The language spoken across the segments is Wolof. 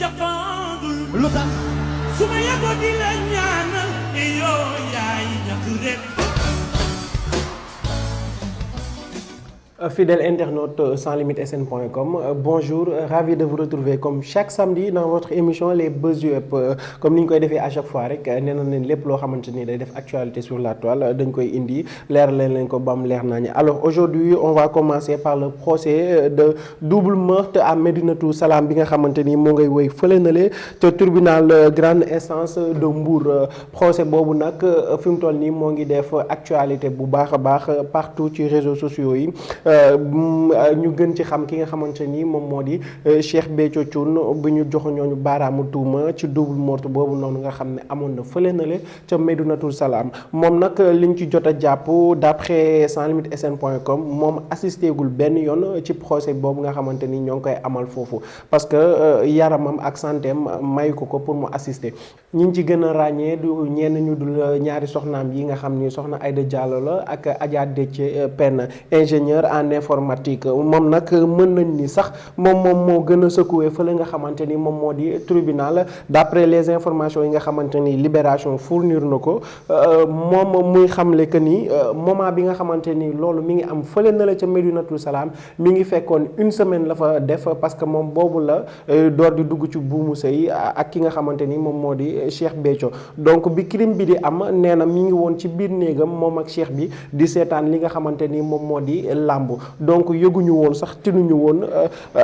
jafandul lu tax su ma yeboo di la ñaanal yoo yaay ñàkk rek. Fidèles internautes sans limite sn.com, bonjour, ravi de vous retrouver comme chaque samedi dans votre émission les Buzz du Web. Comme ni ñu koy defee à chaque fois rek nee na leen lépp loo xamante ni day def actualité sur la toile dañ koy indi leer leen ko bam leer naa ñi. Alors aujourd'hui on va commencer par le procès de double meurtre à Médinatoul Salam bi nga xamante ni moo ngay woy fële na le te tribunal grande instance de Mbour. Procès boobu nag fi mu toll nii moo ngi def actualité bu baax a baax partout ci réseaux sociaux yi. ñu gën ci xam ki nga xamante ni moom moo di Cheikh Béthio Thioune bu ñu jox ñooñu baaraamu tuuma ci double meurtre boobu noonu nga xam ne amoon na fële na le ca Médinatoul Salam moom nag liñ ci jot a jàpp d'après sans limite sn.com moom assisté gul benn yoon ci procès boobu nga xamante ni ñoo ngi koy amal foofu parce que yaramam ak santeem mayu ko pour mu assister. ñi ci gën a ràññee du ñenn ñu dul ñaari soxnaam yi nga xam ni soxna Aïda Diallo la ak Adja Déthié Pène ingénieur en informatique moom nag mën nañ ni sax moom moo gën a secoué fële nga xamante ni moom moo di tribunal d'après les informations yi nga xamante ni Libération fournir na ko moom muy xamle que ni moment bi nga xamante ni loolu mi ngi am fële na la ca Médinatoul Salam mi ngi fekkoon une semaine la fa def parce que moom boobu la door di dugg ci buumu sëy ak ki nga xamante ni moom moo di Cheikh Béthio. Donc bi crime bi di am nee na mi ngi woon ci biir néegam moom ak Cheikh bi di seetaan li nga xamante ni moom moo di làmb donc yëguñu woon sax tinuñu woon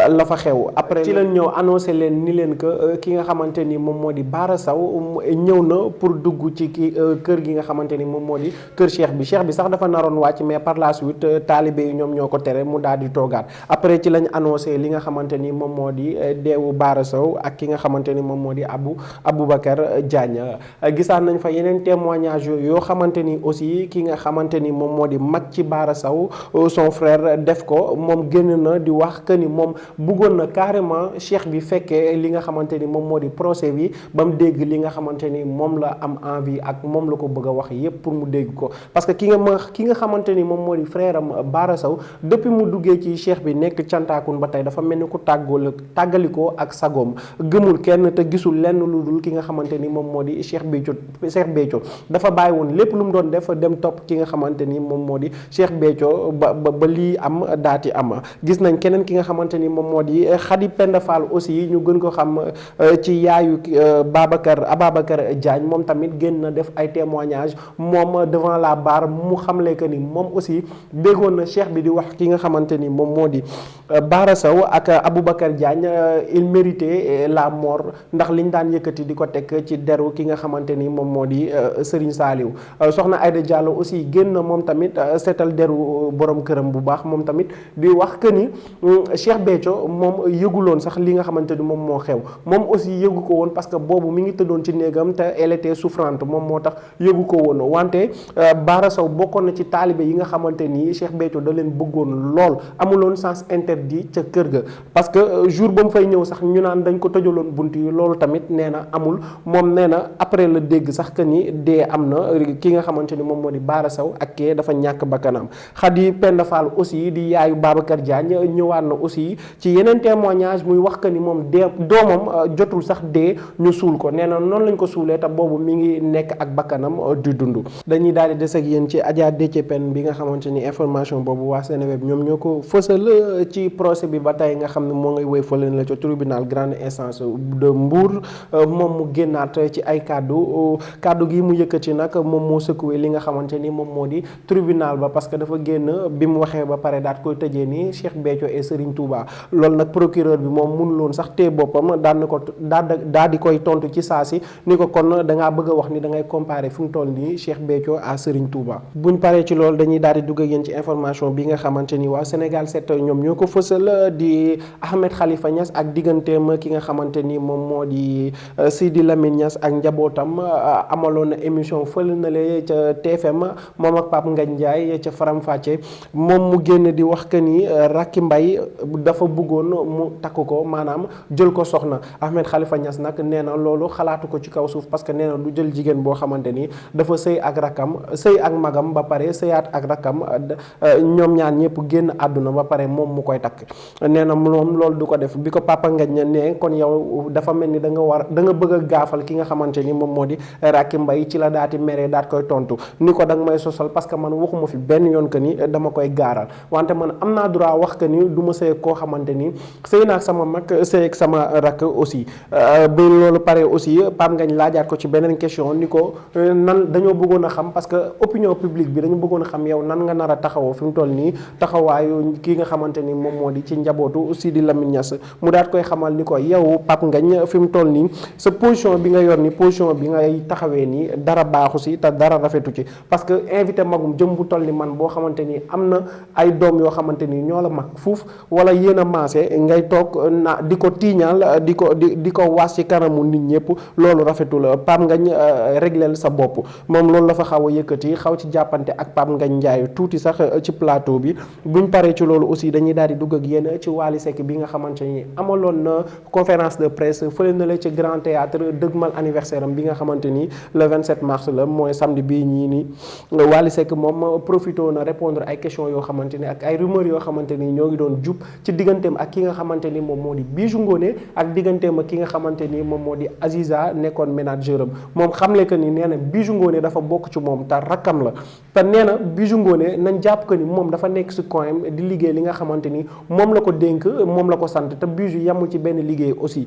la fa xew. Après ci lañ ñëw annoncé leen ni leen que ki nga xamante ni moom moo di Bara Sow ñëw na pour dugg ci kër gi nga xamante ni moom moo di kër Cheikh bi sax dafa naroon wàcc mais par la suite taalibe yi ñoom ñoo ko tere mu daal di toogaat. Après ci lañ annoncé li nga xamante ni moom moo di deewu Bara Sow ak ki nga xamante ni moom moo di Aboubacar Diagne. Gisaan nañ fa yeneen témoignage yoo xamante ni aussi ki nga xamante ni moom moo di mag ci Bara Sow son frère def ko moom génn na di wax que ni moom bëggoon na carrément Cheikh bi fekkee li nga xamante ni moom moo di procès bi ba mu dégg li nga xamante ni moom la am envie ak moom la ko bëgg a wax yépp pour mu dégg ko parce que ki nga xamante ni moom moo di frère am Bara Sow depuis mu duggee ci Cheikh bi nekk cantaakun ba tey dafa mel ni ku tàggalikoo ak sagoom gëmul kenn te gisul lenn lu dul ki nga xamante ni moom moo di Cheikh Béthio dafa bàyyi woon lépp lu mu doon def dem topp ki nga xamante ni moom moo di Cheikh Béthio ba lii am daati am. Gis nañ keneen ki nga xamante ni moom moo di Khady Penda Fall aussi ñu gën ko xam ci yaayu Ababacar Diagne moom tamit génn na def ay témoignages moom devant la barre mu xamle que ni moom aussi déggoon na Cheikh bi di wax ki nga xamante ni moom moo di Bara Sow ak Aboubacar Diagne il méritait la mort ndax liñ daan yëkkati di ko teg ci deru ki nga xamante ni moom moo di Serigne Saliou. Soxna Aïda Diallo aussi génn na moom tamit seetal deru borom këram bu baax moom tamit di wax que ni Cheikh Béthio moom yëguloon sax li nga xamante ni moom moo xew moom aussi yëgu ko woon parce que boobu mi ngi tëddoon ci néegam te elle était souffrante moom moo tax yëgu ko woon wante Bara Sow bokkoon na ci taalibe yi nga xamante ni Cheikh Béthio da leen bëggoon lool amuloon sens interdit ca kër ga parce que jour ba mu fay ñëw sax ñu naan dañ ko tëjaloon bunt yi loolu tamit nee na amul moom nee na après la dégg sax que ni dee am na ki nga xamante ni moom moo di Bara Sow ak kee dafa ñàkk bakkanam. Khady Penda Fall aussi di yaayu Babacar Diagne ñëwaat na aussi ci yeneen témoignage muy wax que ni moom dee doomam jotul sax dee ñu suul ko nee na noonu lañ ko suulee te boobu mi ngi nekk ak bakkanam di dund. Dañuy daal di des ak yéen ci Adja Déthié Pène bi nga xamante ni information boobu waa Seneweb ñoom ñoo ko fësal ci procès bi ba tey nga xam ne moo ngay woy fële la ca tribunal grande instance de Mbour moom mu génnaat ci ay kàddu gi mu yëkkati nag moom moo secoué li nga xamante ni moom moo di tribunal ba parce que dafa génn bi mu waxee ba pare daat koy tëjee ni Cheikh Béthio et Serigne Touba loolu nag procureur bi moom mënuloon sax tee boppam daal di koy tontu ci saa si ni ko kon dangaa bëgg a wax ni da ngay comparer fi mu toll nii Cheikh Béthio à Serigne Touba. Buñ paree ci loolu dañuy daal di dugg ak yéen ci information bi nga xamante ni waa Sénégal 7 ñoom ñoo ko fësal di Ahmed Khalifa Niass ak digganteem ki nga xamante ni moom moo di Sidi Lamine Niass ak njabootam amaloon na émission fële na le ca TFM moom ak Pape Ngagne Ndiaye ca Faram Facce moom mu mu génn di wax que ni Racky Mbaye dafa bëggoon mu takk ko maanaam jël ko soxna. Ahmed Khalifa Niass nag nee na loolu xalaatu ko ci kaw suuf parce que nee na du jël jigéen boo xamante ni dafa sëy ak rakkam sëy ak magam ba pare sëyaat ak rakkam ñoom ñaar ñëpp génn àdduna ba pare moom mu koy takk. nee na moom loolu du ko def bi ko Papa Ngagne ne kon yow dafa mel ni da nga bëgg a gaafal ki nga xamante ni moom moo di Racky Mbaye ci la daati mere daat koy tontu ni ko da nga may sosal parce que man waxuma fi benn yoon que ni dama koy gaaral wante man am naa droit wax que ni du ma sëy koo xamante ni sëy naa ak sama mag sëy ak sama rakk aussi. bi loolu pare aussi Pam Ngagne laajaat ko ci beneen question ni ko nan dañoo bëggoon a xam parce que opinion publique bi dañu bëggoon a xam yow nan nga nar a taxawoo fi mu toll nii taxawaayu kii nga xamante ni moom moo di ci njabootu Sidi Lamine Niass mu daat koy xamal ni ko yow Pam Ngagne fi mu toll nii sa position bi nga yor ni position bi ngay taxawee nii dara baaxu si te dara rafetu ci parce que invité magum jëm bu toll ni man boo xamante ni am na ay doom yoo xamante ni ñoo la mag fuuf wala yéen a maase ngay toog na di ko tiiñal di ko waas ci kanamu nit ñëpp loolu rafetul Pam Ngagne régleel sa bopp moom loolu la fa xaw a yëkkati xaw ci jàppante ak Pam Ngagne Ndiaye tuuti sax ci plateau bi buñ paree ci loolu aussi dañuy daal di dugg ak yéen ci Wally Seck bi nga xamante ni amaloon na conférence de presse fële na la ci Grand Théâtre dëgmal anniversaire am bi nga xamante ni le 27 mars la mooy samedi bii ñii nii Wally Seck moom profité na répondre ay questions yoo xamante ni ak ay rumeurs yoo xamante ni ñoo ngi doon jub ci digganteem ak ki nga xamante ni moom moo di Bijou Ngoné ak digganteem ak ki nga xamante ni moom moo di Aziza nekkoon manager am moom xamle que ni nee na Bijou Ngoné dafa bokk ci moom te rakkam la te nee na Bijou Ngoné nañ jàpp que ni moom dafa nekk si coin di liggéey li nga xamante ni moom la ko dénk moom la ko sant te Bijou yamul ci benn liggéey aussi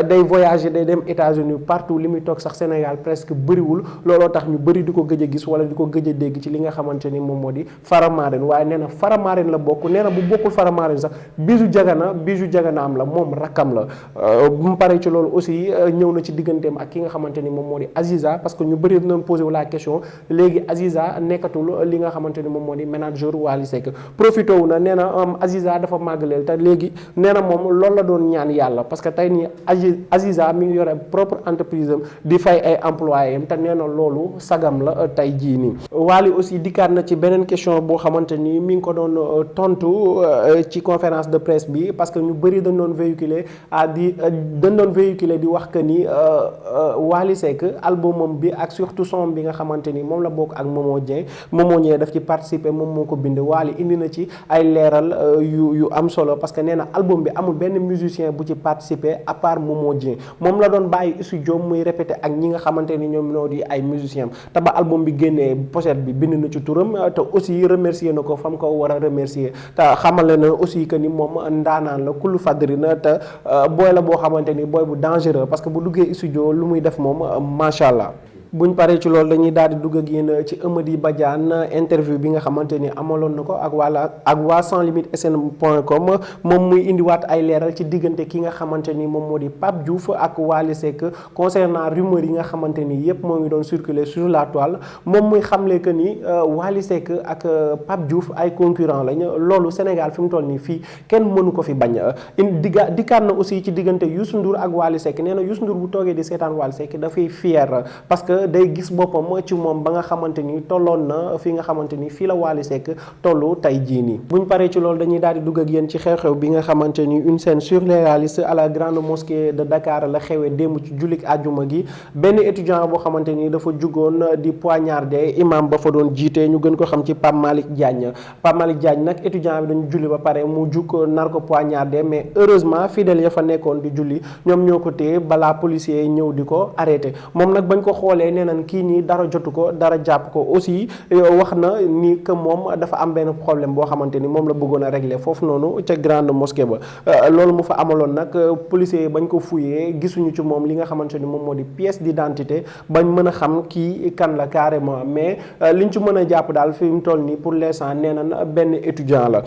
day voyager day dem États-Unis partout li muy toog sax Sénégal presque bëriwul looloo tax ñu bëri di ko gëj a gis wala di ko gëj a dégg ci li nga xamante ni moom moo di Faramareen waaye nee na Faramareen la bokk nee na bu bokkul Faramareen sax Bijou Jagana am la moom rakkam la bu mu paree ci loolu aussi ñëw na ci digganteem ak ki nga xamante ni moom moo di Aziza parce que ñu bëri doon posé wu la question léegi Aziza nekkatul li nga xamante ni moom moo di manager Wally Seck profité wu na nee na Aziza dafa màggaleel te léegi nee na moom loolu la doon ñaan yàlla parce que tey nii Aziza mi ngi yore propre entreprise am di fay ay employés am te nee na loolu sagam la tey jii nii. Wally aussi dikkaat na ci beneen question boo xamante ni mi ngi ko doon tontu ci conférence de presse bi parce que ñu bëri dañ doon véhiculer di wax que ni Wally Seck albumam bi ak surtout son bi nga xamante ni moom la bokk ak Momo Dieng daf ci participer moom moo ko bind Wally indi na ci ay leeral yu am solo parce que nee na album bi amul benn musicien bu ci participer à part Momo Dieng moom la doon bàyyi studio muy répété ak ñi nga xamante ni ñoom ñoo di ay musiciens te ba album bi génnee pochette bi bind na ci turam te aussi remercier na ko fam ko war a remercier te xamale na aussi que ni moom ndaanaan la kullu fadri na te booy la boo xamante ni booy bu dangereux parce que bu duggee studio lu muy def moom macha allah. buñ paree ci loolu dañuy daal di dugg ak yéen ci Eumeudi Badiane interview bi nga xamante ni amaloon na ko ak waa sans limite sn.com moom muy indiwaat ay leeral ci diggante ki nga xamante ni moom moo di Pape Diouf ak Wally Seck concernant rumeur yi nga xamante ni yépp moo ngi doon circuler sur la toile moom muy xamle que ni Wally Seck ak Pape Diouf ay concurrent lañ loolu Sénégal fi mu toll nii fii kenn mënu ko fi bañ dikkaat na aussi ci diggante Youssou Ndour ak Wally Seck nee na Youssou Ndour bu toogee di seetaan Wally Seck dafay fier parce que day gis boppam ci moom ba nga xamante ni tolloon na fi nga xamante ni fii la Wally Seck tollu tey jii nii buñ paree ci loolu dañuy daal di dugg ak yéen ci xew-xew bi nga xamante ni une scène surréaliste à la grande mosquée de Dakar la xewee démb ci jullik àjjuma gi benn étudiant boo xamante ni dafa jugoon di poignardé imam ba fa doon jiite ñu gën ko xam ci Pape Malick Diagne nag étudiant bi dañu julli ba pare mu jug nar ko poignardé mais heureusement fidèles ya fa nekkoon di julli ñoom ñoo ko téye balaa policier ñëw di ko arrêté moom nag bañ ko xoolee nee nañ kii nii dara jotu ko dara jàpp ko aussi wax na ni que moom dafa am benn problème boo xamante ni moom la bëggoon a régler foofu noonu ca grande mosquée ba loolu mu fa amaloon nag policiers yi bañ ko fouillé gisuñu ci moom li nga xamante ni moom moo di pièce d'identité bañ mën a xam kii kan la carrément mais liñ ci mën a jàpp daal fi mu toll nii pour l'instant nee nañ benn étudiant la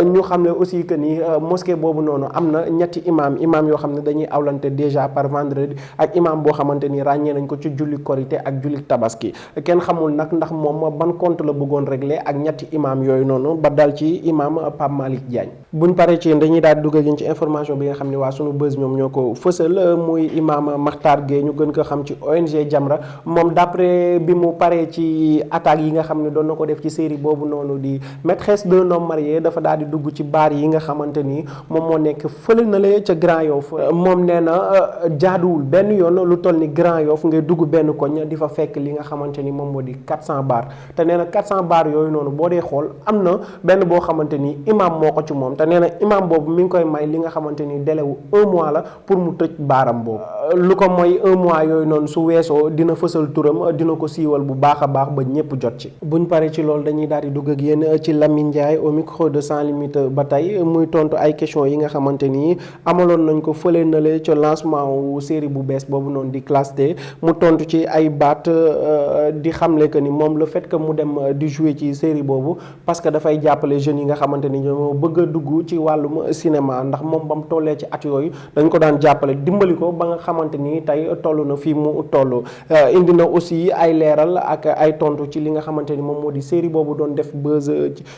ñu xam ne aussi que ni mosquée boobu noonu am na ñetti imam yoo xam ne dañuy awlante déjà par vendredi ak imam boo xamante ni ràññee nañ ko ci julli korité ak julli tabaski kenn xamul nag ndax moom ban compte la bëggoon régler ak ñetti imam yooyu noonu ba dal ci imam Pape Malick Diagne buñ paree ci dañuy daal di dugg ak yéen ci information bi nga xam ne waa sunu buzz ñoom ñoo ko fësal muy imam Makhtar Gueye ñu gën ko xam ci ONG Jamra moom d'après bi mu paree ci attaques yi nga xam ne doon na ko def ci série boobu noonu di maîtresse d'un homme marié dafa daal di dugg ci baar yi nga xamante ni moom moo nekk fële na la ca Grand Yoff moom nee na jaaduwul benn yoon lu toll ni Grand Yoff ngay dugg benn koñ di fa fekk li nga xamante ni moom moo di 400 baar te nee na 400 baar yooyu noonu boo dee xool am na benn boo xamante ni imam moo ko ci moom te nee na imam boobu mi ngi koy may li nga xamante ni délai wu 1 mois la pour mu tëj baaram boobu lu ko mooy 1 mois yooyu noonu su weesoo dina fësal turam dina ko siiwal bu baax a baax ba ñëpp jot ci. buñ paree ci loolu dañuy daal di dugg ak yéen ci Lamine Ndiaye au micro de Sans Limite ba tey muy tontu ay questions yi nga xamante ni amaloon nañ ko fële na le ca lancement wu série bu bees boobu noonu di Classe D mu tontu ci ay baat di xamle que ni moom le fait que mu dem di jouer ci série boobu parce que dafay jàppale jeunes yi nga xamante ni ñoo bëgg a dugg ci wàllum cinéma ndax moom ba mu tollee ci at yooyu dañ ko daan jàppale dimbali ko ba nga xamante ni tey toll na fii mu toll indi na aussi ay leeral ak ay tontu ci li nga xamante ni moom moo di série boobu doon def buzz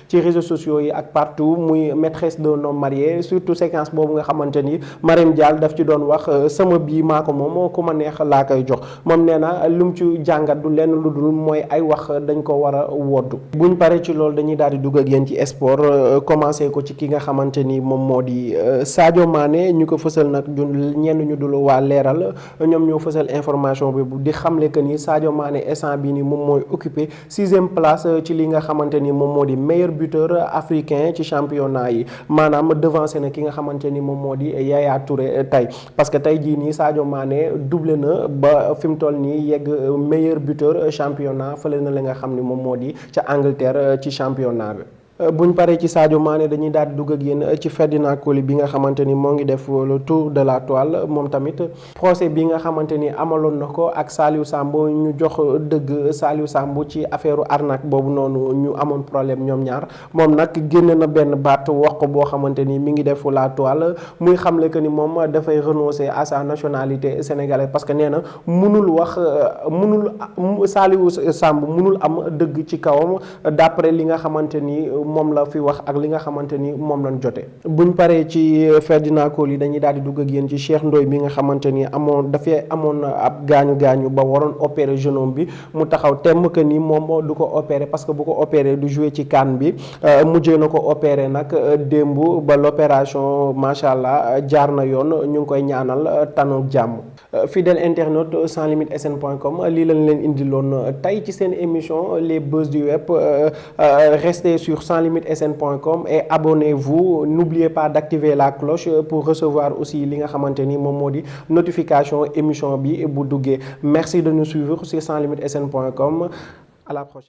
ci réseaux sociaux yi ak partout muy maîtresse d'un homme marié surtout séquence boobu nga xamante ni Marème Dial daf ci doon wax sama bii maa ko moom ku ma neex laa koy jox moom nee na lu mu ci jàngat du lenn lu dul mooy ay wax dañ ko war a woddu. buñ paree ci loolu dañuy daal di dugg ak yéen ci sport commencé ko ci ki nga xamante ni moom moo di Sadio Mané ñu ko fësal nag ñenn ñu dul waa leeral ñoom ñoo fësal information bi di xamle que ni Sadio Mané instant bii ni moom mooy occupé 6e place ci li nga xamante ni moom moo di meilleur buteur africain ci championnat yi maanaam devancé na ki nga xamante ni moom moo di Yaya Touré tey parce que tey jii nii Sadio Mané doublé na ba fi mu toll nii yegg meilleur buteur championnat fële na la nga xam ni moom moo di ca Angleterre ci championnat bi. buñ paree ci Sadio Mané dañuy daal di dugg ak yéen ci Ferdinand Coly bi nga xamante ni moo ngi def le tour de la toile moom tamit procès bi nga xamante ni amaloon na ko ak Saliou Samb ñu jox dëgg Saliou Samb ci affaire arnaque boobu noonu ñu amoon problème ñoom ñaar moom nag génne na benn baat wax ko boo xamante ni mi ngi def la toile muy xamle que ni moom dafay renoncer à sa nationalité sénégalaise parce que nee na Saliou Samb mënul am dëgg ci kawam d'après li nga xamante ni moom la fi wax ak li nga xamante ni moom lañ jote. buñ paree ci Ferdinand Coly dañuy daal di dugg ak yéen ci Cheikh Ndoye bi nga xamante ni dafay amoon ab gaañu ba waroon opérer genou bi mu taxaw temm que ni moom du ko opérer parce que bu ko opérer du jouer ci CAN bi mujjee na ko opérer nag démb ba l'opération macha allah jaar na yoon ñu ngi koy ñaanal tanoog jàmm. fidèle internaute sans limite sn.com lii lañ leen indiloon tey ci seen émission les buzz du web restez sur sanslimite.sn.com et abonnez-vous. N'oubliez pas d'activer la cloche pour recevoir aussi li nga xamante ni moom moo di notification émission bi bu duggee. Merci de nous suivre sur sanslimite.sn.com. À la prochaine.